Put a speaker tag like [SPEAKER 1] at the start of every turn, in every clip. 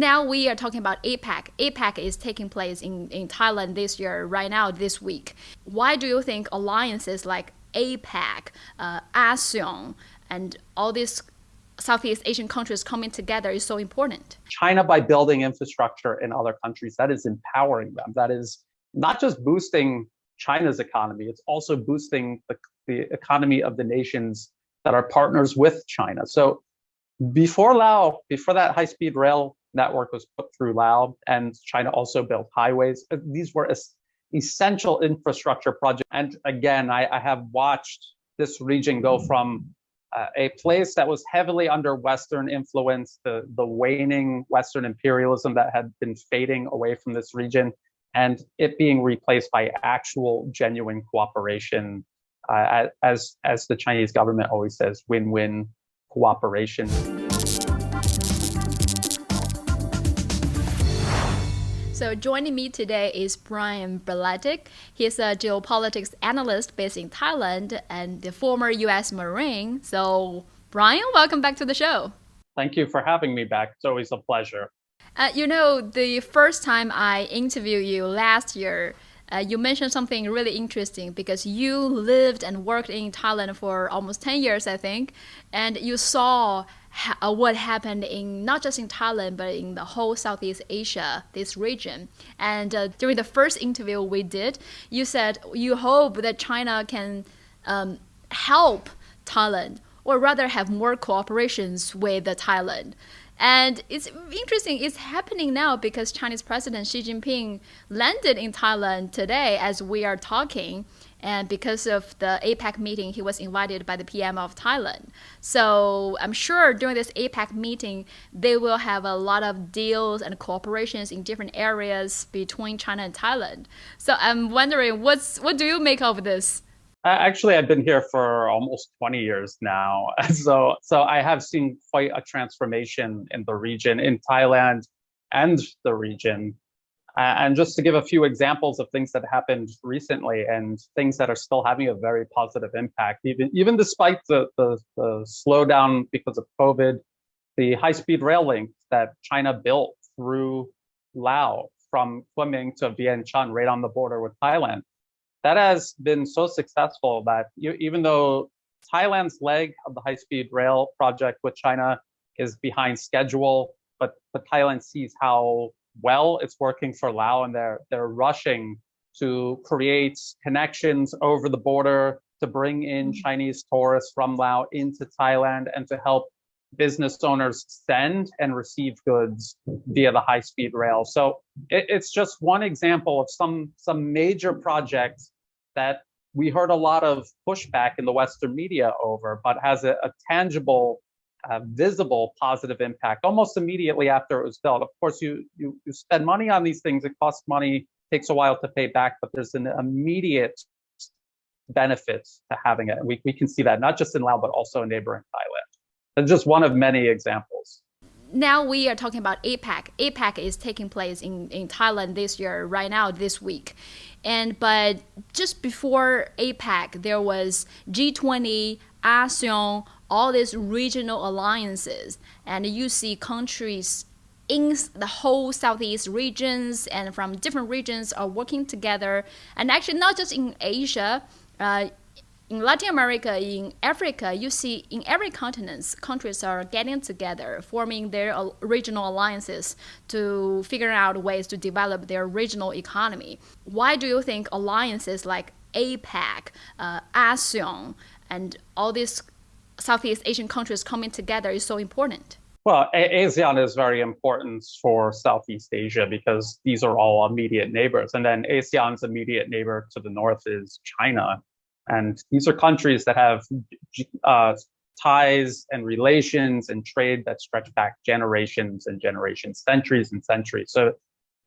[SPEAKER 1] Now we are talking about APEC. APEC is taking place in Thailand this year, right now, this week. Why do you think alliances like APEC, ASEAN, and all these Southeast Asian countries coming together is so important?
[SPEAKER 2] China, by building infrastructure in other countries, that is empowering them. That is not just boosting China's economy, it's also boosting the economy of the nations that are partners with China. So before Laos, before that high-speed rail network was put through Laos, and China also built highways, these were essential infrastructure projects. And again, I have watched this region go from a place that was heavily under Western influence, the waning Western imperialism that had been fading away from this region, and it being replaced by actual genuine cooperation, as the Chinese government always says, win-win cooperation.
[SPEAKER 1] So joining me today is Brian Berlect. He's a geopolitics analyst based in Thailand and the former U.S. Marine. So Brian, welcome back to the show.
[SPEAKER 2] Thank you for having me back. It's always a pleasure.
[SPEAKER 1] The first time I interviewed you last year, you mentioned something really interesting because you lived and worked in Thailand for almost 10 years, I think, and you saw what happened in not just in Thailand, but in the whole Southeast Asia, this region. And during the first interview we did, you said you hope that China can help Thailand, or rather have more cooperations with Thailand. And it's interesting, it's happening now because Chinese President Xi Jinping landed in Thailand today as we are talking. And because of the APEC meeting, he was invited by the PM of Thailand. So I'm sure during this APEC meeting, they will have a lot of deals and cooperations in different areas between China and Thailand. So I'm wondering, what do you make of this?
[SPEAKER 2] Actually, I've been here for almost 20 years now. So I have seen quite a transformation in the region, in Thailand and the region. And just to give a few examples of things that happened recently and things that are still having a very positive impact, even despite the slowdown because of COVID, the high-speed rail link that China built through Laos from Kunming to Vientiane, right on the border with Thailand, that has been so successful that even though Thailand's leg of the high-speed rail project with China is behind schedule, but Thailand sees how well it's working for Laos, and they're rushing to create connections over the border to bring in Chinese tourists from Laos into Thailand and to help business owners send and receive goods via the high-speed rail. So it's just one example of some major projects that we heard a lot of pushback in the Western media over, but has a tangible, visible positive impact almost immediately after it was built. Of course, you spend money on these things, it costs money, takes a while to pay back, but there's an immediate benefit to having it. We can see that not just in Laos, but also in neighboring Thailand. It's just one of many examples.
[SPEAKER 1] Now we are talking about APEC. APEC is taking place in Thailand this year, right now, this week. But just before APEC, there was G20, ASEAN, all these regional alliances. And you see countries in the whole Southeast regions and from different regions are working together. And actually not just in Asia, in Latin America, in Africa, you see in every continent, countries are getting together, forming their regional alliances to figure out ways to develop their regional economy. Why do you think alliances like APEC, ASEAN, and all these Southeast Asian countries coming together is so important?
[SPEAKER 2] Well, ASEAN is very important for Southeast Asia because these are all immediate neighbors. And then ASEAN's immediate neighbor to the north is China. And these are countries that have ties and relations and trade that stretch back generations and generations, centuries and centuries. So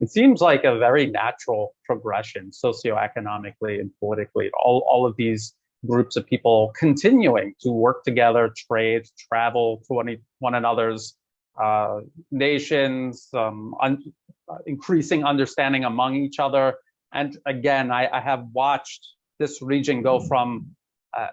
[SPEAKER 2] it seems like a very natural progression socioeconomically and politically. All of these groups of people continuing to work together, trade, travel to one another's nations, increasing understanding among each other. And again, I have watched this region go from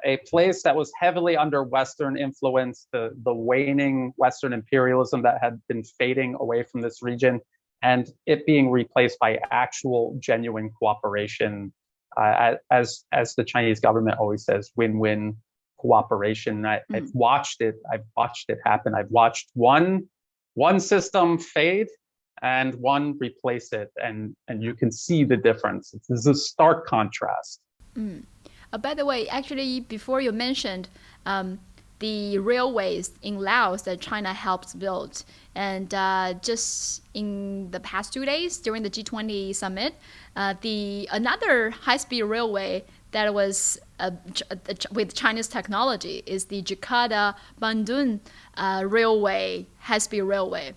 [SPEAKER 2] a place that was heavily under Western influence, the waning Western imperialism that had been fading away from this region, and it being replaced by actual, genuine cooperation, as the Chinese government always says, win-win cooperation. I've watched it. I've watched it happen. I've watched one system fade and one replace it, and you can see the difference. It's a stark contrast.
[SPEAKER 1] Mm. By the way, actually, before you mentioned the railways in Laos that China helped build, and just in the past 2 days during the G20 summit, another high-speed railway that was with Chinese technology is the Jakarta-Bandung railway, high-speed railway.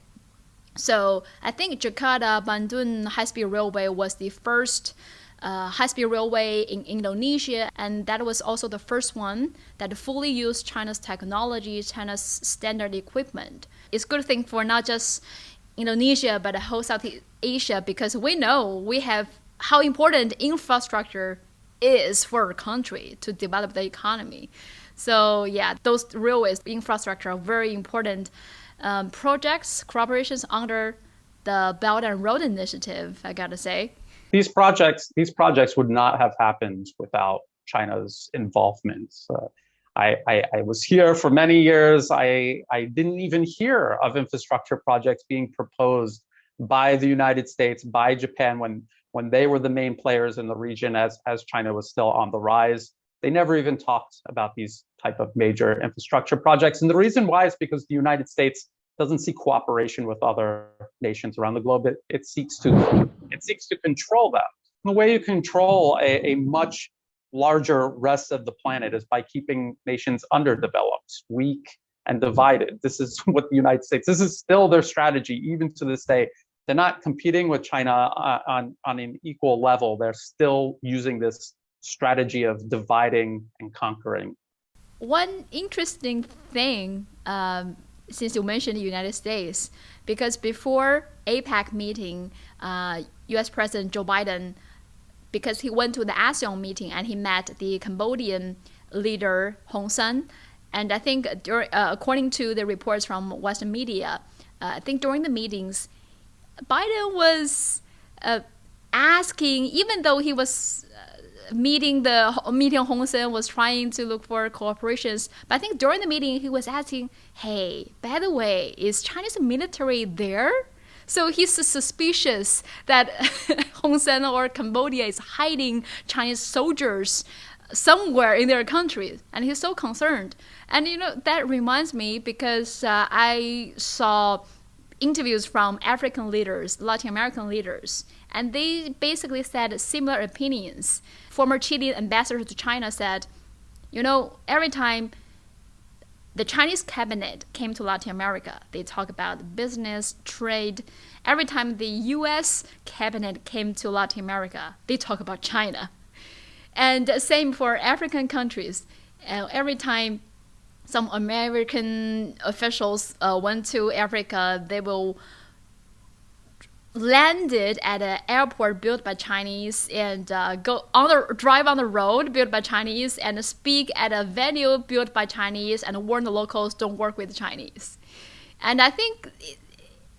[SPEAKER 1] So I think Jakarta-Bandung high-speed railway was the first high-speed railway in Indonesia, and that was also the first one that fully used China's technology, China's standard equipment. It's a good thing for not just Indonesia, but the whole Southeast Asia, because we know we have how important infrastructure is for a country to develop the economy. So yeah, those railways infrastructure are very important projects, cooperations under the Belt and Road Initiative, I gotta say.
[SPEAKER 2] These projects would not have happened without China's involvement. I was here for many years. I didn't even hear of infrastructure projects being proposed by the United States, by Japan, when they were the main players in the region, as China was still on the rise. They never even talked about these type of major infrastructure projects. And the reason why is because the United States doesn't see cooperation with other nations around the globe. It seeks to control them. The way you control a much larger rest of the planet is by keeping nations underdeveloped, weak, and divided. This is what the United States, this is still their strategy, even to this day. They're not competing with China on an equal level. They're still using this strategy of dividing and conquering.
[SPEAKER 1] One interesting thing, since you mentioned the United States, because before APEC meeting, U.S. President Joe Biden, because he went to the ASEAN meeting and he met the Cambodian leader Hun Sen, and I think according to the reports from Western media, I think during the meetings, Biden was asking, even though he was meeting Hun Sen, was trying to look for cooperations, but I think during the meeting he was asking, hey, by the way, is Chinese military there? So he's suspicious that Hun Sen or Cambodia is hiding Chinese soldiers somewhere in their country, and he's so concerned. And that reminds me, because I saw interviews from African leaders, Latin American leaders, and they basically said similar opinions. Former Chilean ambassador to China said, every time the Chinese cabinet came to Latin America, they talk about business, trade. Every time the US cabinet came to Latin America, they talk about China. And same for African countries. Every time some American officials went to Africa, they will landed at an airport built by Chinese and drive on the road built by Chinese and speak at a venue built by Chinese and warn the locals don't work with Chinese. And I think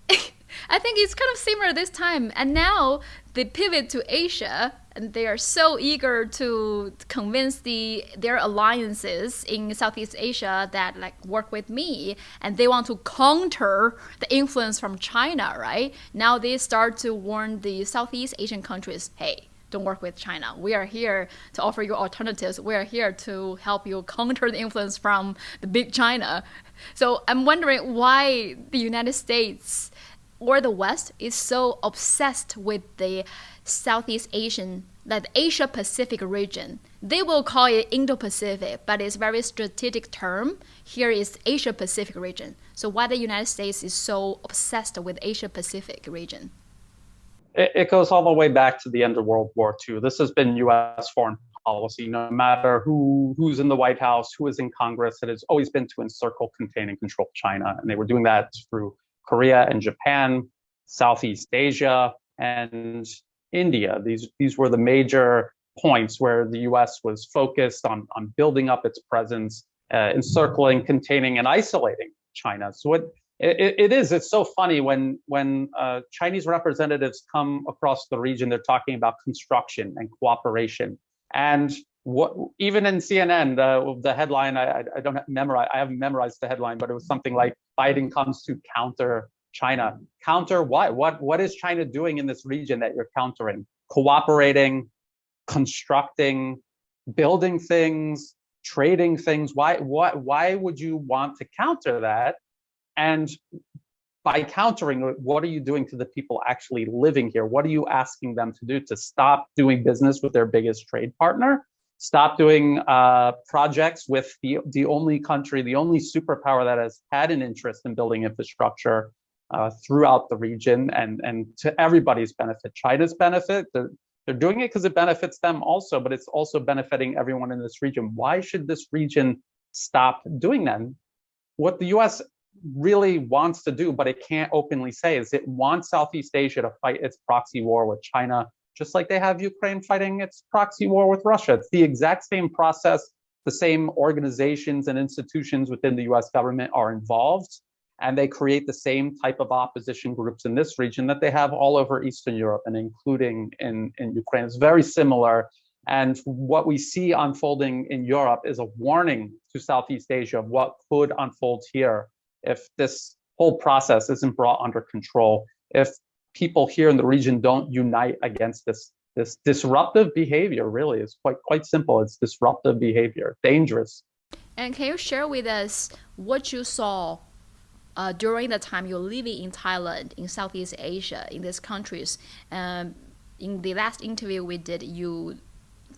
[SPEAKER 1] it's kind of similar this time. And now they pivot to Asia, and they are so eager to convince their alliances in Southeast Asia that work with me, and they want to counter the influence from China, right? Now they start to warn the Southeast Asian countries, hey, don't work with China. We are here to offer you alternatives. We are here to help you counter the influence from the big China. So I'm wondering why the United States or the West is so obsessed with the Southeast Asian, the Asia-Pacific region. They will call it Indo-Pacific, but it's a very strategic term. Here is Asia-Pacific region. So why the United States is so obsessed with Asia-Pacific region?
[SPEAKER 2] It goes all the way back to the end of World War II. This has been U.S. foreign policy, no matter who's in the White House, who is in Congress. It has always been to encircle, contain, and control China. And they were doing that through Korea and Japan, Southeast Asia, and India. These were the major points where the US was focused on building up its presence, encircling, containing, and isolating China. So it's so funny when Chinese representatives come across the region, they're talking about construction and cooperation. And what even in CNN, the headline, I haven't memorized the headline, but it was something like Biden comes to counter China. Counter what? What is China doing in this region that you're countering? Cooperating, constructing, building things, trading things. Why would you want to counter that? And by countering, what are you doing to the people actually living here? What are you asking them to do? To stop doing business with their biggest trade partner? Stop doing projects with the only country, the only superpower that has had an interest in building infrastructure throughout the region and to everybody's benefit. China's benefit, they're doing it because it benefits them also, but it's also benefiting everyone in this region. Why should this region stop doing that? What the US really wants to do, but it can't openly say, is it wants Southeast Asia to fight its proxy war with China, just like they have Ukraine fighting its proxy war with Russia. It's the exact same process. The same organizations and institutions within the US government are involved, and they create the same type of opposition groups in this region that they have all over Eastern Europe and including in Ukraine. It's very similar. And what we see unfolding in Europe is a warning to Southeast Asia of what could unfold here if this whole process isn't brought under control, if people here in the region don't unite against this disruptive behavior. Really, it's quite simple. It's disruptive behavior, dangerous.
[SPEAKER 1] And can you share with us what you saw during the time you're living in Thailand, in Southeast Asia, in these countries? In the last interview we did, you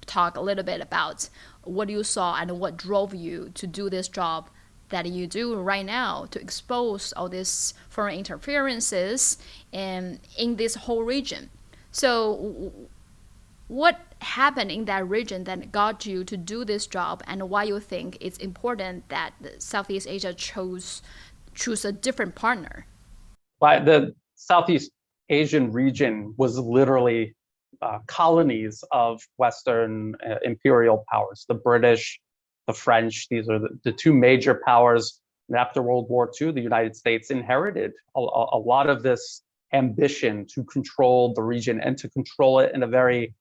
[SPEAKER 1] talk a little bit about what you saw and what drove you to do this job that you do right now, to expose all these foreign interferences in this whole region. So what happened in that region that got you to do this job, and why you think it's important that Southeast Asia choose a different partner?
[SPEAKER 2] But the Southeast Asian region was literally colonies of Western imperial powers, the British, the French. These are the two major powers. And after World War II, the United States inherited a lot of this ambition to control the region and to control it in a very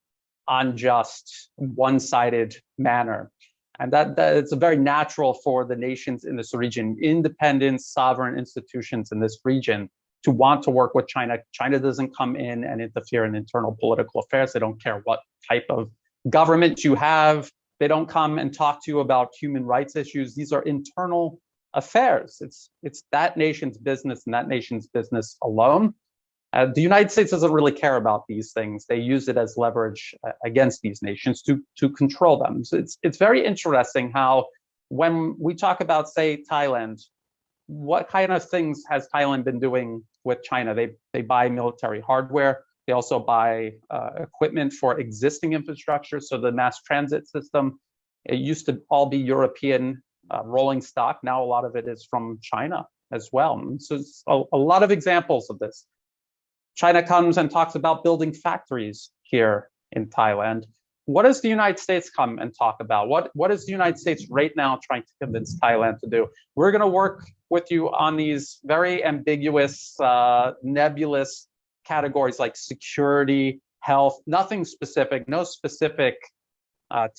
[SPEAKER 2] unjust, one-sided manner. And that it's very natural for the nations in this region, independent, sovereign institutions in this region, to want to work with China. China doesn't come in and interfere in internal political affairs. They don't care what type of government you have. They don't come and talk to you about human rights issues. These are internal affairs. It's that nation's business and that nation's business alone. The United States doesn't really care about these things. They use it as leverage against these nations to control them. So it's very interesting how when we talk about, say, Thailand, what kind of things has Thailand been doing with China? They buy military hardware. They also buy equipment for existing infrastructure. So the mass transit system, it used to all be European rolling stock. Now a lot of it is from China as well. And so it's a lot of examples of this. China comes and talks about building factories here in Thailand. What does the United States come and talk about? What is the United States right now trying to convince Thailand to do? We're going to work with you on these very ambiguous, nebulous categories like security, health, nothing specific, no specific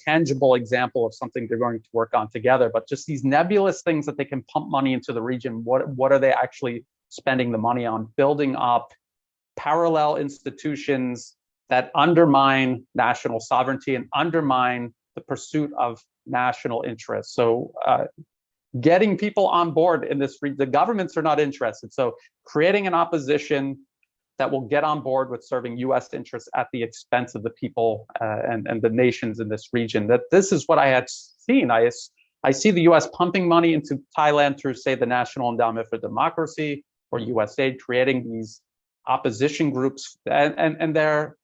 [SPEAKER 2] tangible example of something they're going to work on together, but just these nebulous things that they can pump money into the region. What are they actually spending the money on? Building up parallel institutions that undermine national sovereignty and undermine the pursuit of national interests. So getting people on board in this, the governments are not interested. So creating an opposition that will get on board with serving US interests at the expense of the people and the nations in this region. That this is what I had seen. I see the US pumping money into Thailand through, say, the National Endowment for Democracy or USAID, creating these opposition groups, and they're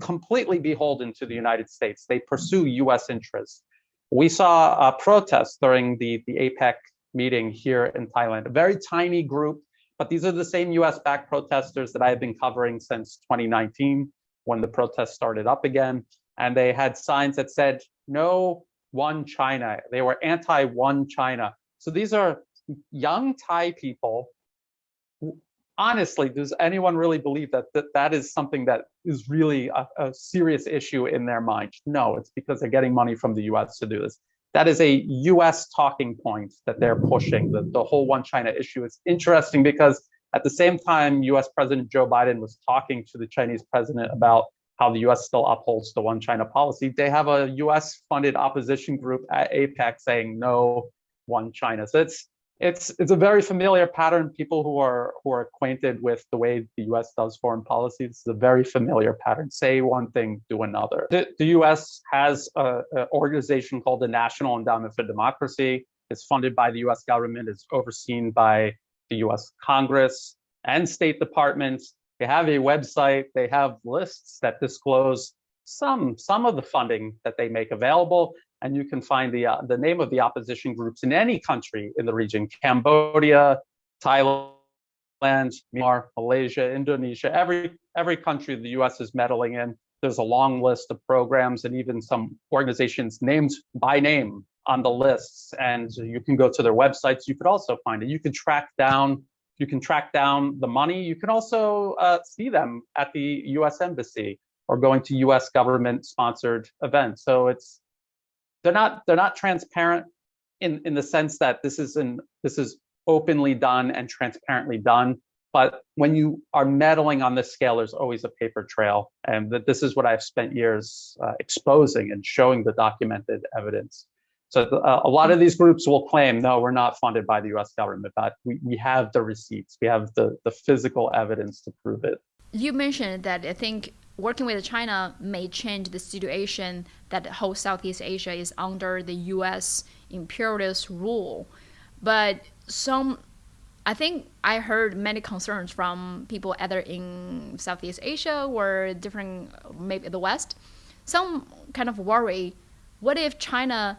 [SPEAKER 2] completely beholden to the United States. They pursue US interests. We saw protests during the APEC meeting here in Thailand, a very tiny group, but these are the same US-backed protesters that I have been covering since 2019 when the protests started up again. and they had signs that said no one China. They were anti one China. So these are young Thai people. Honestly, does anyone really believe that is something that is really a serious issue in their mind? No, it's because they're getting money from the US to do this. That is a US talking point that they're pushing, the whole one China issue. It's interesting because at the same time, US President Joe Biden was talking to the Chinese president about how the US still upholds the one China policy. They have a US funded opposition group at APEC saying no one China. So it's a very familiar pattern. People who are acquainted with the way the U.S. does foreign policy, this is a very familiar pattern. Say one thing, do another. The U.S. has an organization called the National Endowment for Democracy. It's funded by the U.S. government. It's overseen by the U.S. Congress and State departments. They have a website. They have lists that disclose some of the funding that they make available. And you can find the name of the opposition groups in any country in the region: Cambodia, Thailand, Myanmar, Malaysia, Indonesia, every country the US is meddling in. There's a long list of programs and even some organizations named by name on the lists. And you can go to their websites. You could also find it. You can track down the money. You can also see them at the US Embassy or going to US government sponsored events. So they're not transparent in the sense that this is openly done and transparently done. But when you are meddling on this scale, there's always a paper trail. And this is what I've spent years exposing and showing the documented evidence. So a lot of these groups will claim, no, we're not funded by the US government, but we have the receipts. We have the physical evidence to prove it.
[SPEAKER 1] You mentioned that I think working with China may change the situation that the whole Southeast Asia is under the US imperialist rule. But I think I heard many concerns from people either in Southeast Asia or different, maybe the West. Some kind of worry, what if China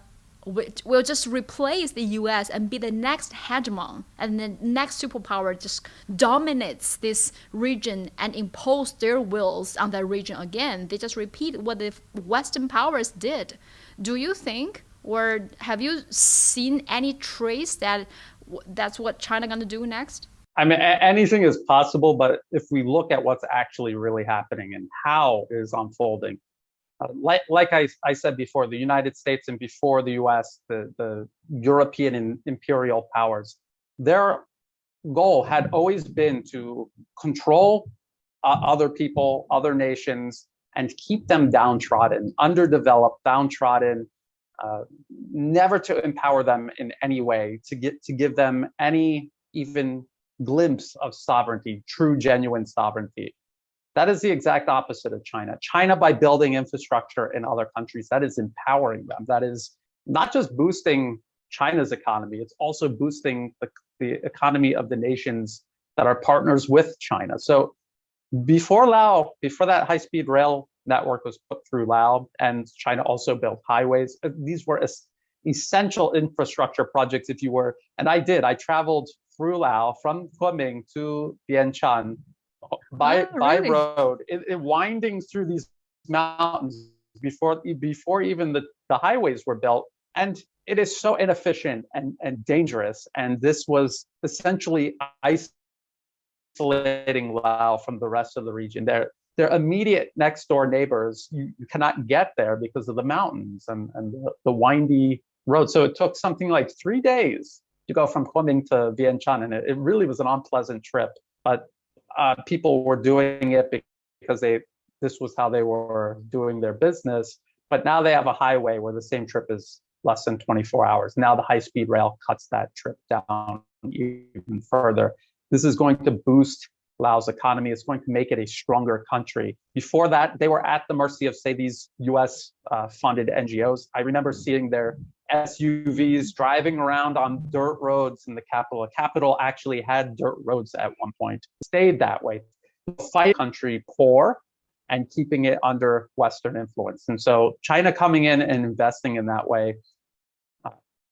[SPEAKER 1] will just replace the US and be the next hegemon, and the next superpower just dominates this region and impose their wills on that region again? They just repeat what the Western powers did. Do you think, or have you seen any trace that that's what China going to do next?
[SPEAKER 2] I mean, anything is possible, but if we look at what's actually really happening and how it is unfolding, like I said before, the United States and before the US, the European and imperial powers, their goal had always been to control other people, other nations, and keep them downtrodden, underdeveloped, downtrodden, never to empower them in any way, to give them any even glimpse of sovereignty, true, genuine sovereignty. That is the exact opposite of China. China, by building infrastructure in other countries, that is empowering them. That is not just boosting China's economy, it's also boosting the economy of the nations that are partners with China. So before that high-speed rail network was put through Laos, and China also built highways, these were essential infrastructure projects, if you were. And I traveled through Laos from Kunming to Vientiane by road, winding through these mountains before even the highways were built. And it is so inefficient and dangerous. And this was essentially isolating Laos from the rest of the region. Their immediate next door neighbors, you cannot get there because of the mountains and the windy road. So it took something like 3 days to go from Kunming to Vientiane. And it really was an unpleasant trip. But people were doing it because this was how they were doing their business. But now they have a highway where the same trip is less than 24 hours. Now the high-speed rail cuts that trip down even further. This is going to boost Laos' economy. It's going to make it a stronger country. Before that, they were at the mercy of, say, these US funded NGOs. I remember seeing their SUVs driving around on dirt roads in the capital. The capital actually had dirt roads at one point. It stayed that way. Fight country poor and keeping it under Western influence. And so China coming in and investing in that way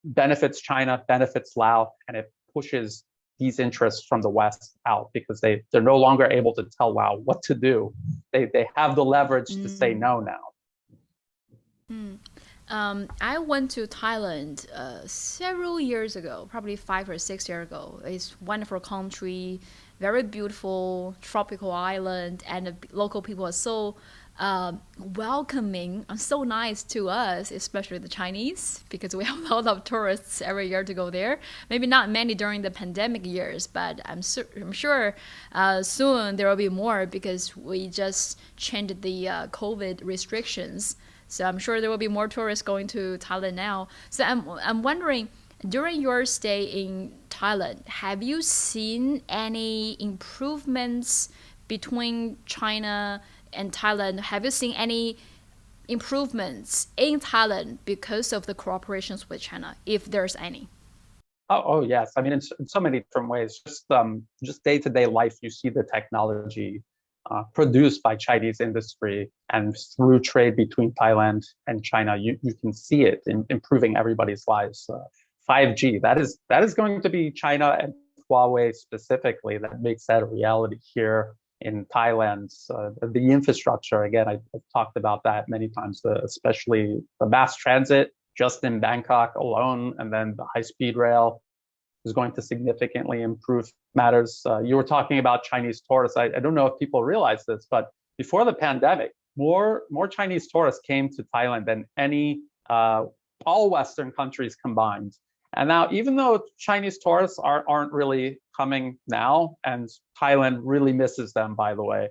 [SPEAKER 2] benefits China, benefits Laos, and it pushes these interests from the West out because they're no longer able to tell Laos what to do. They have the leverage to say no now.
[SPEAKER 1] I went to Thailand several years ago, probably 5 or 6 years ago. It's a wonderful country, very beautiful tropical island, and the local people are so welcoming and so nice to us, especially the Chinese, because we have a lot of tourists every year to go there. Maybe not many during the pandemic years, but I'm sure soon there will be more because we just changed the COVID restrictions. So I'm sure there will be more tourists going to Thailand now. So I'm wondering, during your stay in Thailand, have you seen any improvements between China and Thailand? Have you seen any improvements in Thailand because of the cooperations with China, if there's any?
[SPEAKER 2] Oh, yes. I mean, in so many different ways. Just day-to-day life, you see the technology produced by Chinese industry, and through trade between Thailand and China, you can see it in improving everybody's lives. 5G, that is going to be China and Huawei specifically that makes that a reality here in Thailand. The infrastructure, again, I've talked about that many times, especially the mass transit just in Bangkok alone, and then the high-speed rail is going to significantly improve matters. You were talking about Chinese tourists. I don't know if people realize this, but before the pandemic, more Chinese tourists came to Thailand than any all Western countries combined. And now, even though Chinese tourists aren't really coming now, and Thailand really misses them, by the way,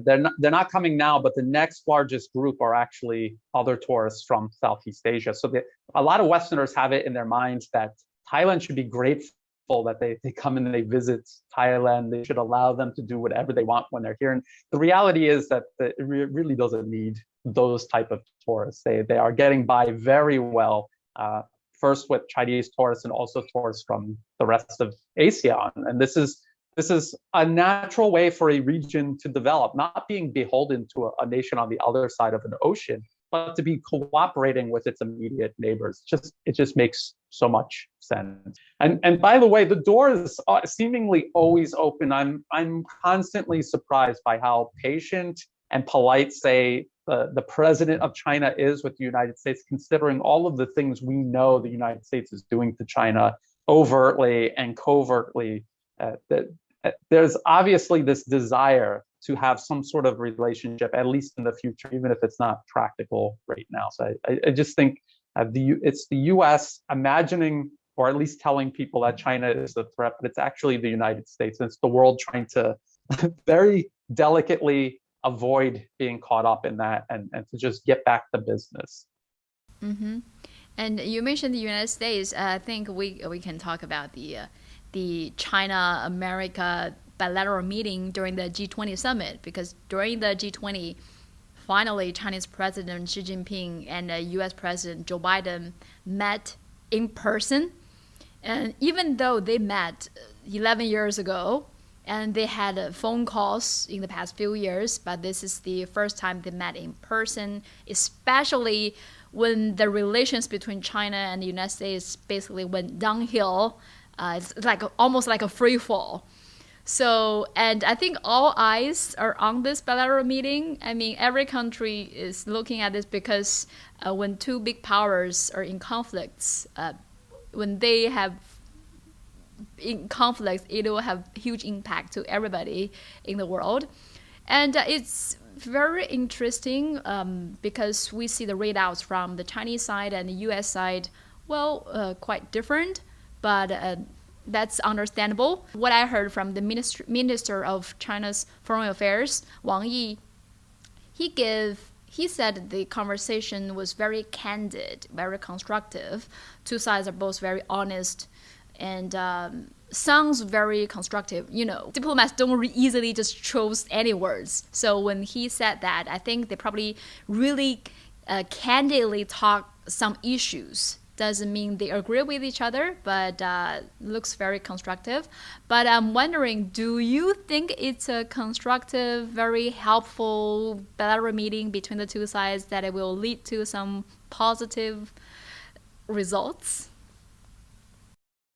[SPEAKER 2] they're not coming now, but the next largest group are actually other tourists from Southeast Asia. So a lot of Westerners have it in their minds that Thailand should be grateful that they come and they visit Thailand. They should allow them to do whatever they want when they're here. And the reality is that it really doesn't need those type of tourists. They are getting by very well, first with Chinese tourists and also tourists from the rest of ASEAN. And this is a natural way for a region to develop, not being beholden to a nation on the other side of an ocean, but to be cooperating with its immediate neighbors. It just makes so much sense. And by the way, the door is seemingly always open. I'm constantly surprised by how patient and polite, say, the president of China is with the United States, considering all of the things we know the United States is doing to China overtly and covertly. There's obviously this desire to have some sort of relationship, at least in the future, even if it's not practical right now. So I just think it's the U.S. imagining, or at least telling people that China is the threat, but it's actually the United States. And it's the world trying to very delicately avoid being caught up in that, and to just get back to business.
[SPEAKER 1] Mm-hmm. And you mentioned the United States. I think we can talk about the China America bilateral meeting during the G20 summit, because during the G20, finally Chinese President Xi Jinping and US President Joe Biden met in person. And even though they met 11 years ago and they had phone calls in the past few years, but this is the first time they met in person, especially when the relations between China and the United States basically went downhill. It's like almost like a free fall. So, and I think all eyes are on this bilateral meeting. I mean, every country is looking at this because when two big powers are in conflicts, when they have in conflicts, it will have huge impact to everybody in the world. And it's very interesting because we see the readouts from the Chinese side and the US side, well, quite different, but that's understandable. What I heard from the Minister of China's Foreign Affairs, Wang Yi, he said the conversation was very candid, very constructive. Two sides are both very honest and sounds very constructive. You know, diplomats don't easily just choose any words. So when he said that, I think they probably really candidly talk some issues. Doesn't mean they agree with each other, but looks very constructive. But I'm wondering, do you think it's a constructive, very helpful bilateral meeting between the two sides that it will lead to some positive results?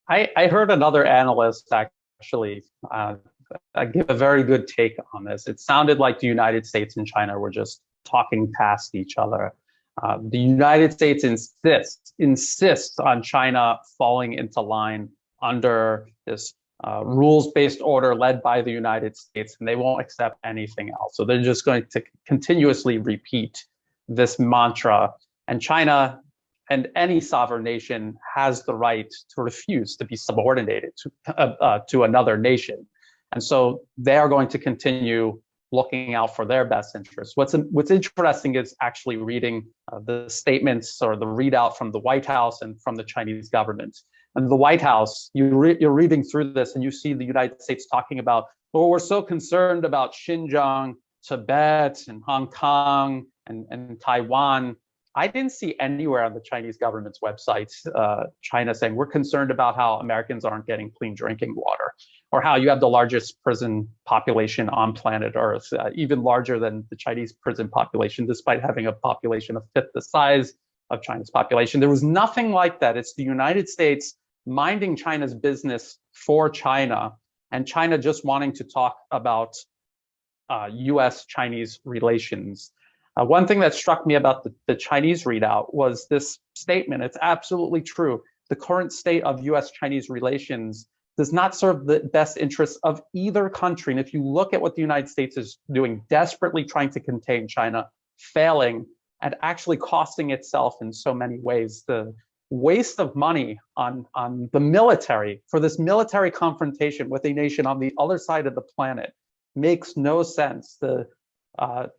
[SPEAKER 2] I heard another analyst actually give a very good take on this. It sounded like the United States and China were just talking past each other. The United States insists on China falling into line under this rules-based order led by the United States, and they won't accept anything else. So they're just going to continuously repeat this mantra. And China and any sovereign nation has the right to refuse to be subordinated to another nation. And so they are going to continue looking out for their best interests. What's interesting is actually reading the statements or the readout from the White House and from the Chinese government. And the White House, you're reading through this and you see the United States talking about, well, we're so concerned about Xinjiang, Tibet, and Hong Kong, and Taiwan. I didn't see anywhere on the Chinese government's website, China saying we're concerned about how Americans aren't getting clean drinking water, or how you have the largest prison population on planet Earth, even larger than the Chinese prison population, despite having a population a fifth the size of China's population. There was nothing like that. It's the United States minding China's business for China, and China just wanting to talk about US-Chinese relations. One thing that struck me about the Chinese readout was this statement. It's absolutely true. The current state of US-Chinese relations does not serve the best interests of either country. And if you look at what the United States is doing, desperately trying to contain China, failing, and actually costing itself in so many ways, the waste of money on the military for this military confrontation with a nation on the other side of the planet makes no sense. The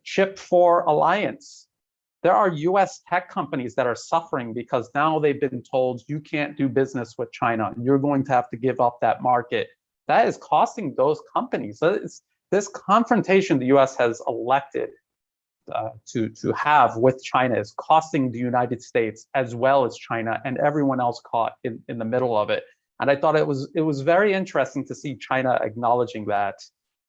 [SPEAKER 2] Chip 4 alliance. There are US tech companies that are suffering because now they've been told you can't do business with China. You're going to have to give up that market. That is costing those companies. So this confrontation the US has elected to have with China is costing the United States as well as China and everyone else caught in the middle of it. And I thought it was very interesting to see China acknowledging that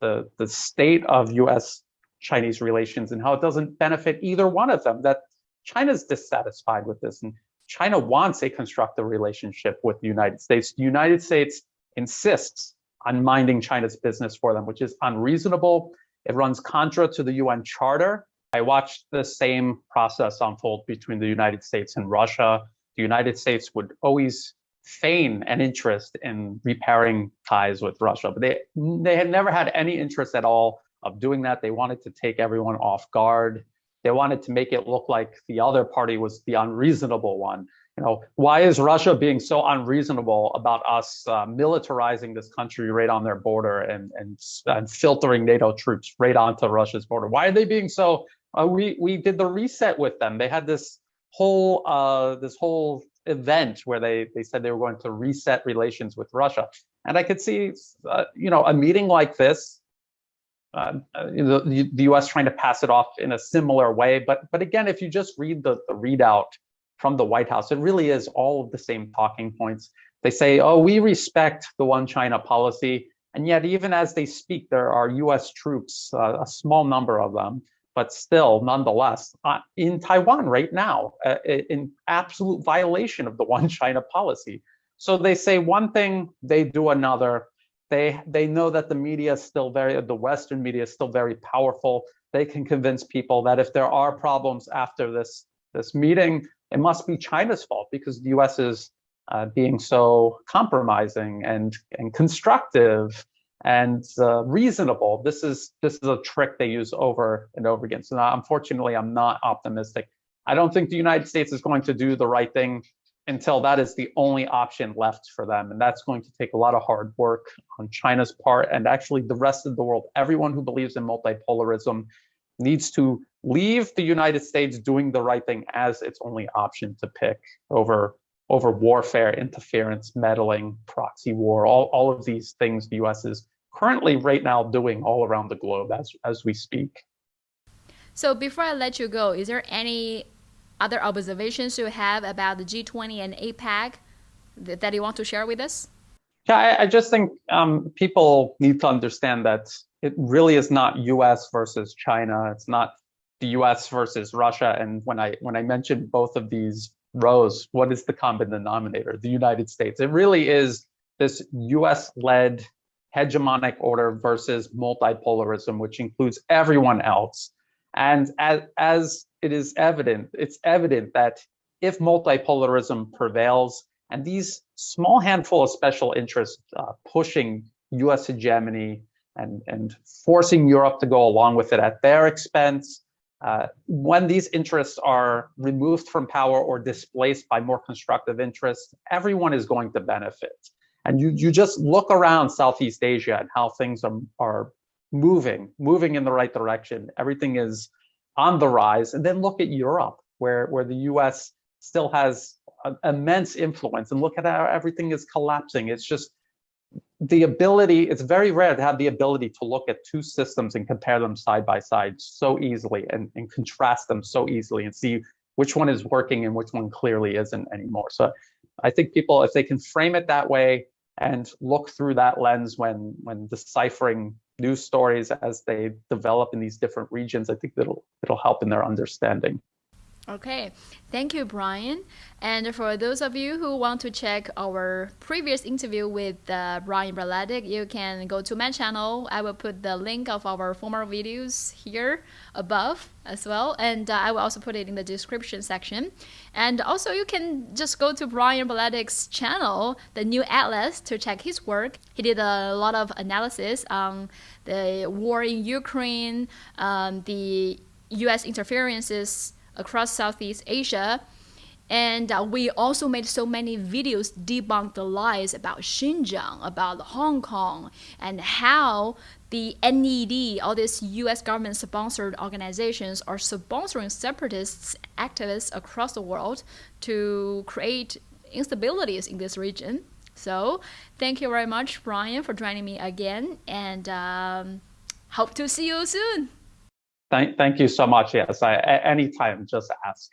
[SPEAKER 2] the state of US-Chinese relations and how it doesn't benefit either one of them, that China's dissatisfied with this. And China wants a constructive relationship with the United States. The United States insists on minding China's business for them, which is unreasonable. It runs contra to the UN Charter. I watched the same process unfold between the United States and Russia. The United States would always feign an interest in repairing ties with Russia, but they had never had any interest at all of doing that. They wanted to take everyone off guard. They wanted to make it look like the other party was the unreasonable one. Why is Russia being so unreasonable about us militarizing this country right on their border and filtering NATO troops right onto Russia's border? Why are they being so? We did the reset with them. They had this whole event where they said they were going to reset relations with Russia, and I could see a meeting like this. The U.S. trying to pass it off in a similar way, but again, if you just read the readout from the White House, it really is all of the same talking points. They say, "Oh, we respect the one China policy," and yet even as they speak, there are U.S. troops, a small number of them, but still, nonetheless, in Taiwan right now, in absolute violation of the one China policy. So they say one thing, they do another. They know that the media is still the Western media is still very powerful. They can convince people that if there are problems after this meeting, it must be China's fault because the U.S. is being so compromising and constructive and reasonable. This is a trick they use over and over again. So now, unfortunately, I'm not optimistic. I don't think the United States is going to do the right thing until that is the only option left for them. And that's going to take a lot of hard work on China's part and actually the rest of the world. Everyone who believes in multipolarism needs to leave the United States doing the right thing as its only option to pick over warfare, interference, meddling, proxy war, all of these things the US is currently right now doing all around the globe as we speak.
[SPEAKER 1] So before I let you go, is there any other observations you have about the G20 and APEC that you want to share with us?
[SPEAKER 2] Yeah, I just think people need to understand that it really is not US versus China. It's not the US versus Russia. And when I mentioned both of these rows, what is the common denominator? The United States. It really is this US-led hegemonic order versus multipolarism, which includes everyone else. And as it is evident, it's evident that if multipolarism prevails and these small handful of special interests pushing US hegemony and forcing Europe to go along with it at their expense, when these interests are removed from power or displaced by more constructive interests, everyone is going to benefit. And you just look around Southeast Asia and how things are moving in the right direction. Everything is on the rise. And then look at Europe, where the US still has immense influence, and look at how everything is collapsing. It's just the ability, it's very rare to have the ability to look at two systems and compare them side by side so easily and contrast them so easily and see which one is working and which one clearly isn't anymore. So I think people, if they can frame it that way and look through that lens when deciphering news stories as they develop in these different regions, I think it'll help in their understanding.
[SPEAKER 1] Okay, thank you, Brian. And for those of you who want to check our previous interview with Brian Berlect, you can go to my channel. I will put the link of our former videos here above as well, and I will also put it in the description section. And also, you can just go to Brian Berlect's channel, the new Atlas, to check his work. He did a lot of analysis on the war in Ukraine, the U.S. interferences across Southeast Asia. And we also made so many videos debunk the lies about Xinjiang, about Hong Kong, and how the NED, all these US government-sponsored organizations, are sponsoring separatists, activists across the world to create instabilities in this region. So thank you very much, Brian, for joining me again, and hope to see you soon.
[SPEAKER 2] Thank you so much. Yes, anytime, just ask.